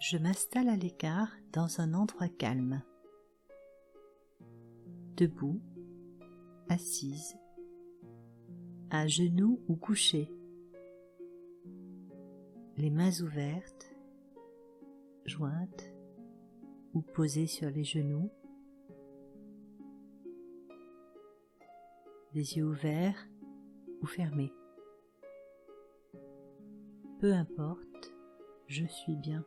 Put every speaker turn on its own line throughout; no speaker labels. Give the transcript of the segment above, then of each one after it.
Je m'installe à l'écart dans un endroit calme, debout, assise, à genoux ou couchée, les mains ouvertes, jointes ou posées sur les genoux, les yeux ouverts ou fermés. Peu importe, je suis bien.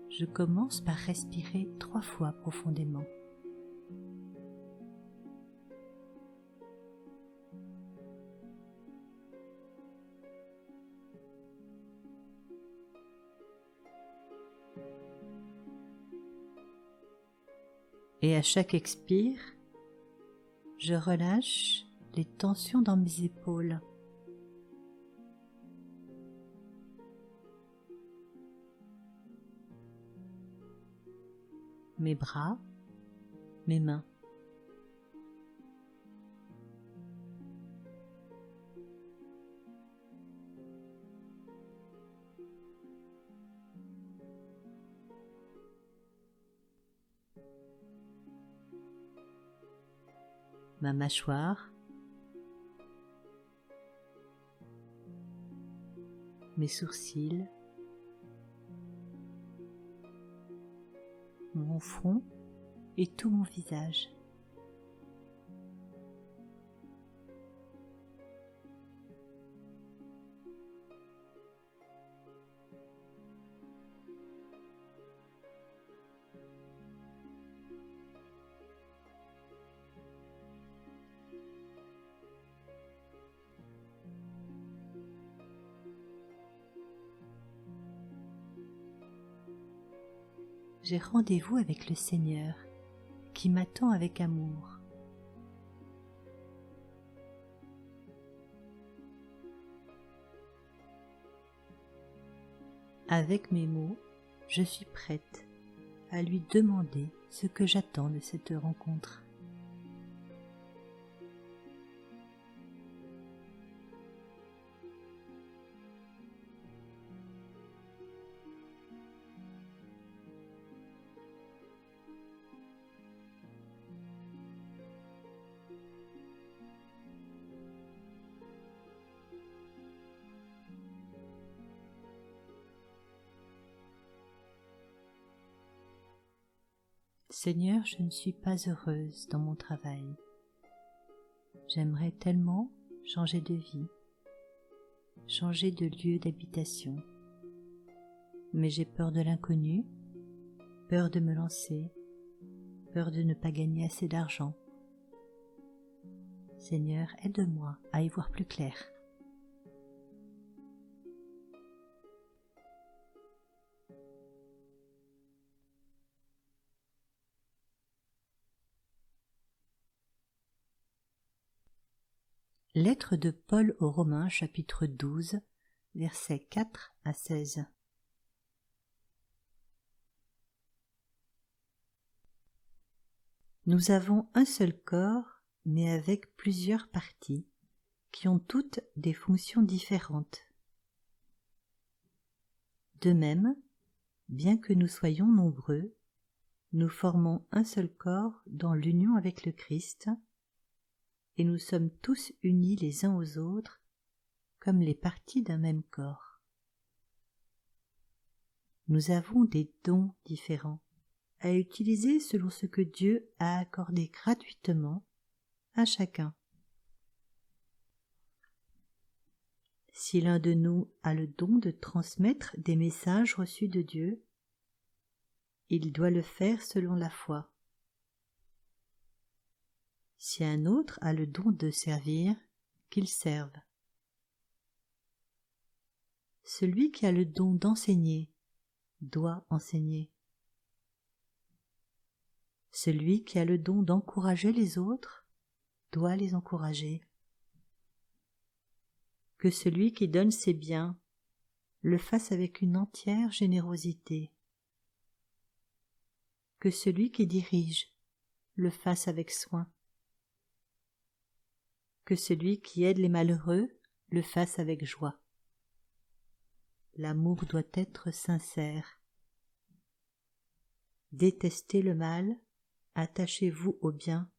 Je commence par respirer 3 fois profondément. Et à chaque expire, je relâche les tensions dans mes épaules. Mes bras, mes mains. Ma mâchoire, mes sourcils, mon front et tout mon visage. J'ai rendez-vous avec le Seigneur qui m'attend avec amour. Avec mes mots, je suis prête à lui demander ce que j'attends de cette rencontre. Seigneur, je ne suis pas heureuse dans mon travail. J'aimerais tellement changer de vie, changer de lieu d'habitation. Mais j'ai peur de l'inconnu, peur de me lancer, peur de ne pas gagner assez d'argent. Seigneur, aide-moi à y voir plus clair. Lettre de Paul aux Romains, chapitre 12, versets 4 à 16. Nous avons un seul corps, mais avec plusieurs parties, qui ont toutes des fonctions différentes. De même, bien que nous soyons nombreux, nous formons un seul corps dans l'union avec le Christ, et nous sommes tous unis les uns aux autres comme les parties d'un même corps. Nous avons des dons différents à utiliser selon ce que Dieu a accordé gratuitement à chacun. Si l'un de nous a le don de transmettre des messages reçus de Dieu, il doit le faire selon la foi. Si un autre a le don de servir, qu'il serve. Celui qui a le don d'enseigner doit enseigner. Celui qui a le don d'encourager les autres doit les encourager. Que celui qui donne ses biens le fasse avec une entière générosité. Que celui qui dirige le fasse avec soin. que celui qui aide les malheureux le fasse avec joie. L'amour doit être sincère. Détestez le mal, attachez-vous au bien.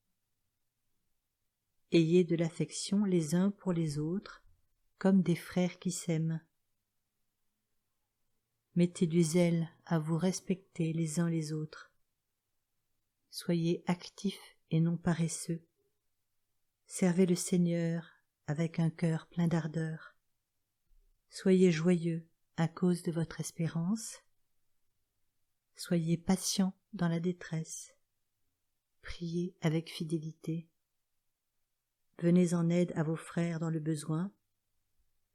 Ayez de l'affection les uns pour les autres, comme des frères qui s'aiment. Mettez du zèle à vous respecter les uns les autres. Soyez actifs et non paresseux. Servez le Seigneur avec un cœur plein d'ardeur. Soyez joyeux à cause de votre espérance. Soyez patients dans la détresse. Priez avec fidélité. Venez en aide à vos frères dans le besoin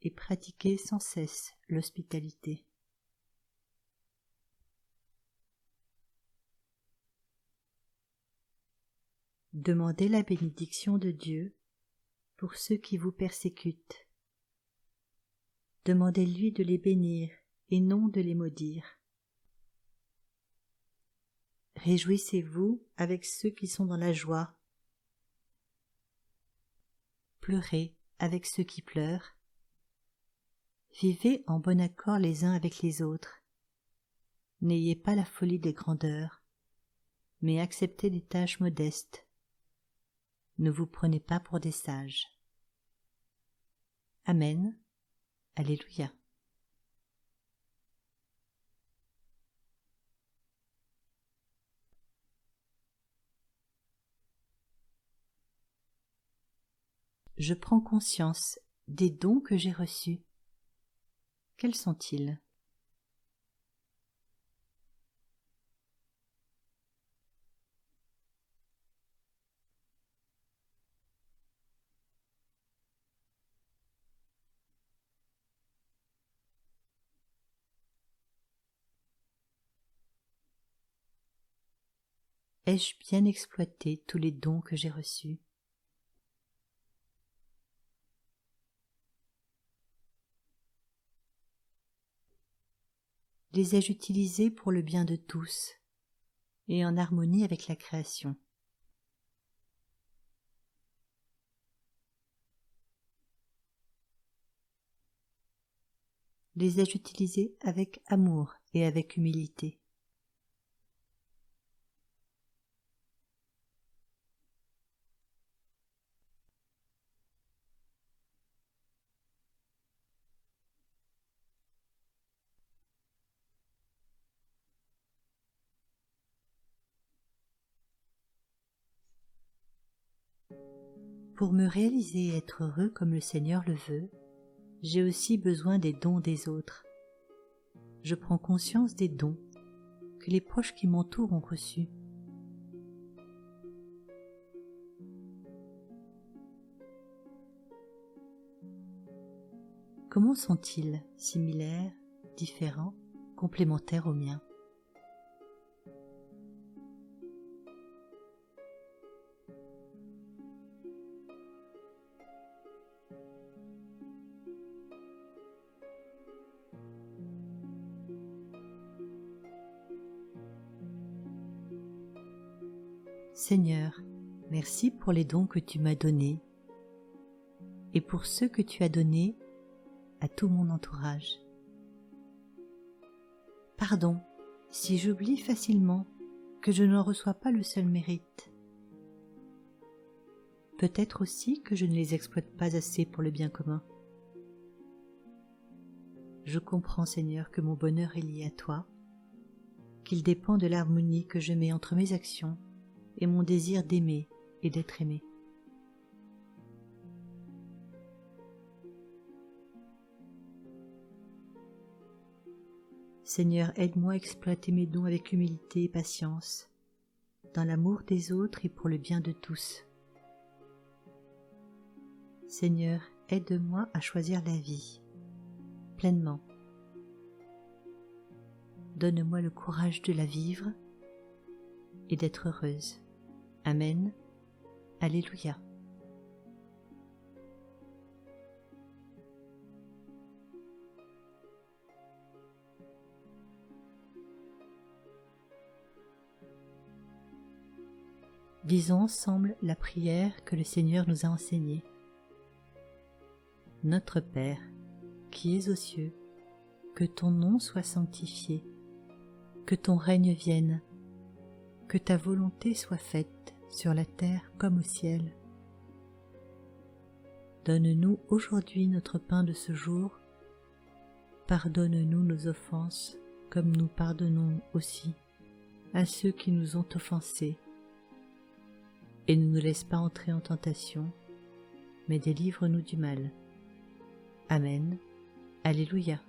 et pratiquez sans cesse l'hospitalité. Demandez la bénédiction de Dieu pour ceux qui vous persécutent. Demandez-lui de les bénir et non de les maudire. Réjouissez-vous avec ceux qui sont dans la joie. Pleurez avec ceux qui pleurent. Vivez en bon accord les uns avec les autres. N'ayez pas la folie des grandeurs, mais acceptez des tâches modestes. Ne vous prenez pas pour des sages. Amen. Alléluia. Je prends conscience des dons que j'ai reçus. Quels sont-ils? Ai-je bien exploité tous les dons que j'ai reçus? Les ai-je utilisés pour le bien de tous et en harmonie avec la création? Les ai-je utilisés avec amour et avec humilité? Pour me réaliser et être heureux comme le Seigneur le veut, j'ai aussi besoin des dons des autres. Je prends conscience des dons que les proches qui m'entourent ont reçus. Comment sont-ils similaires, différents, complémentaires aux miens? Seigneur, merci pour les dons que tu m'as donnés et pour ceux que tu as donnés à tout mon entourage. Pardon si j'oublie facilement que je n'en reçois pas le seul mérite. Peut-être aussi que je ne les exploite pas assez pour le bien commun. Je comprends, Seigneur, que mon bonheur est lié à toi, qu'il dépend de l'harmonie que je mets entre mes actions et mon désir d'aimer et d'être aimé. Seigneur, aide-moi à exploiter mes dons avec humilité et patience, dans l'amour des autres et pour le bien de tous. Seigneur, aide-moi à choisir la vie, pleinement. Donne-moi le courage de la vivre et d'être heureuse. Amen. Alléluia. Disons ensemble la prière que le Seigneur nous a enseignée. Notre Père, qui es aux cieux, que ton nom soit sanctifié, que ton règne vienne, que ta volonté soit faite sur la terre comme au ciel. Donne-nous aujourd'hui notre pain de ce jour. Pardonne-nous nos offenses, comme nous pardonnons aussi à ceux qui nous ont offensés. Et ne nous laisse pas entrer en tentation, mais délivre-nous du mal. Amen. Alléluia.